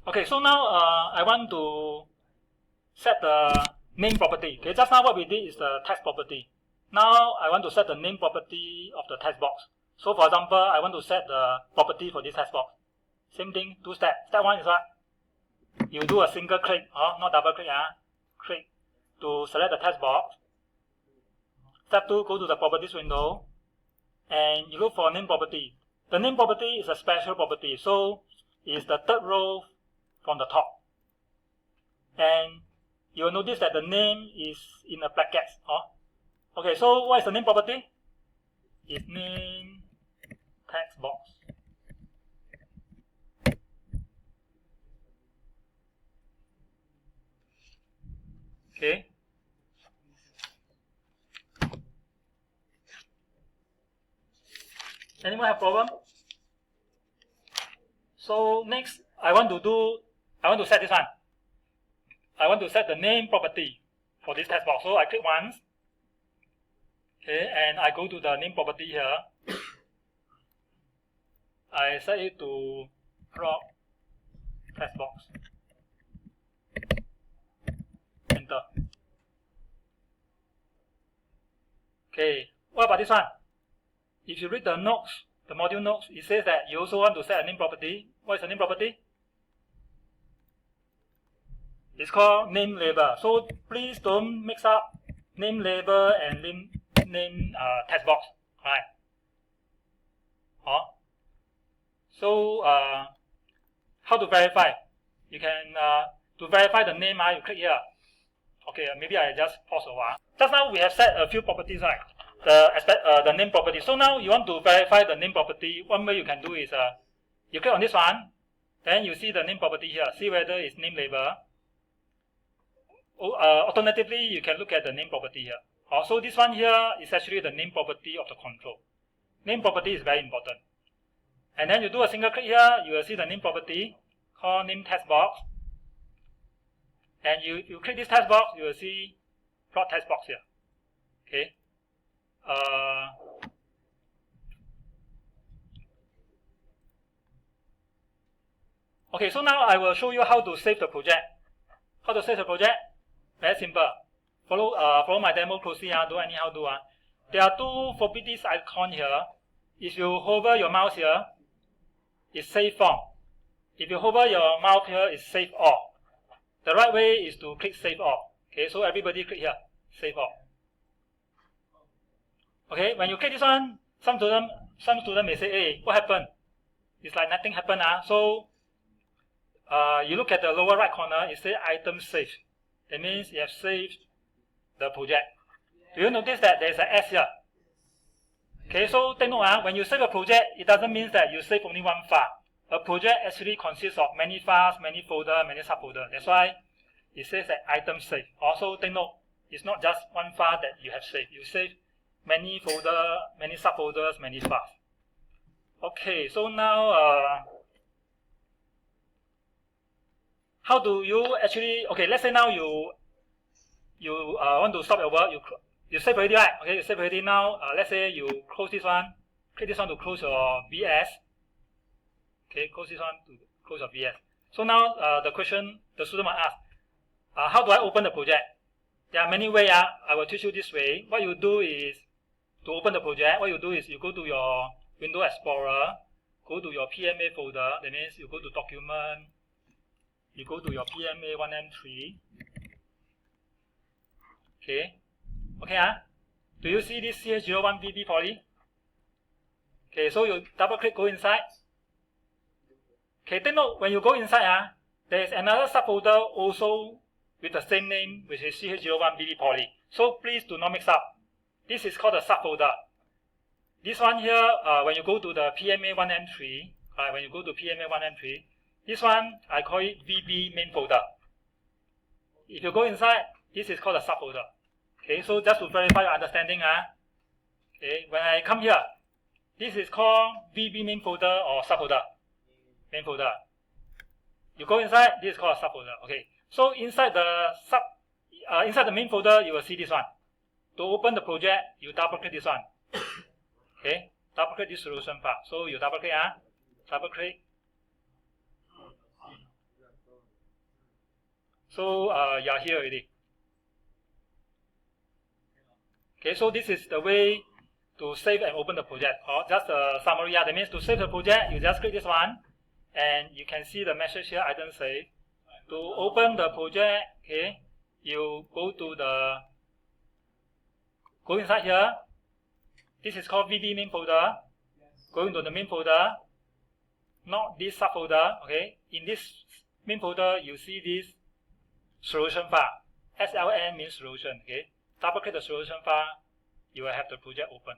Okay, so now I want to set the name property. Okay, just now what we did is the text property. Now I want to set the name property of the text box. So for example, I want to set the property for this text box. Same thing, 2 steps. Step 1 is what? You do a single click, not double click. Click to select the text box. Step 2, go to the properties window and you look for name property. The name property is a special property, so it's the 3rd row from the top. And you will notice that the name is in a brackets. Okay, so what is the name property? It's name text box. Okay. Anyone have problem? So next, I want to set this one. I want to set the name property for this text box. So I click once. Okay, and I go to the name property here. I set it to prop text box. Enter. Okay, what about this one? If you read the notes, the module notes, it says that you also want to set a name property. What is the name property? It's called name label. So please don't mix up name label and name text box. Alright. So how to verify? You can to verify the name, you click here. Okay, maybe I just pause a while. Just now we have set a few properties, right? The name property. So now you want to verify the name property. One way you can do is you click on this one, then you see the name property here. See whether it's name label. Alternatively, you can look at the name property here. So this one here is actually the name property of the control. Name property is very important. And then you do a single click here, you will see the name property called name text box. And you click this text box, you will see plot text box here. Okay. Okay, so now I will show you how to save the project. How to save the project? Very simple. Follow my demo closely. Don't anyhow do. There are 2 properties icon here. If you hover your mouse here, it's save form. If you hover your mouse here, it's save all. The right way is to click save all. Okay, so everybody click here, save all. Okay, when you click this one, some student may say, hey, what happened? It's like nothing happened. So you look at the lower right corner, it says item saved. It means you have saved the project. Do you notice that there's an S here? Okay, so take note, when you save a project, it doesn't mean that you save only one file. A project actually consists of many files, many folders, many subfolders. That's why it says that item saved. Also take note, it's not just one file that you have saved. You save many folders, many subfolders, many files. Okay, so now how do you actually, okay, let's say now you want to stop your work, you save already, right? Okay, you save already. Now let's say you close this one, click this one to close your VS. Okay, close this one to close your VS. So now the question the student might ask, how do I open the project? There are many ways. I will teach you this way. What you do is, to open the project, what you do is you go to your Windows Explorer, go to your PMA folder. That means you go to Document, you go to your PMA 1M3. Okay. Do you see this CH01BB poly? Okay, so you double click, go inside. Okay, take note, when you go inside, there is another subfolder also with the same name, which is CH01BB poly. So please do not mix up. This is called a subfolder. This one here, when you go to the PMA 1M3, this one, I call it VB main folder. If you go inside, this is called a subfolder. Okay, so just to verify your understanding, okay, when I come here, this is called VB main folder or subfolder. Main folder. You go inside, this is called a subfolder. Okay, so inside the main folder, you will see this one. To open the project, you double click this one. Okay, double click this solution part. So you double click, double click. So you are here already. Okay, so this is the way to save and open the project. Or just a summary. Yeah, that means to save the project, you just click this one, and you can see the message here. Item save. To open the project, okay, you go inside here. This is called VB main folder. Go into the main folder, not this subfolder. Okay, in this main folder, you see this solution file. SLN means solution. Okay, double click the solution file, you will have the project open.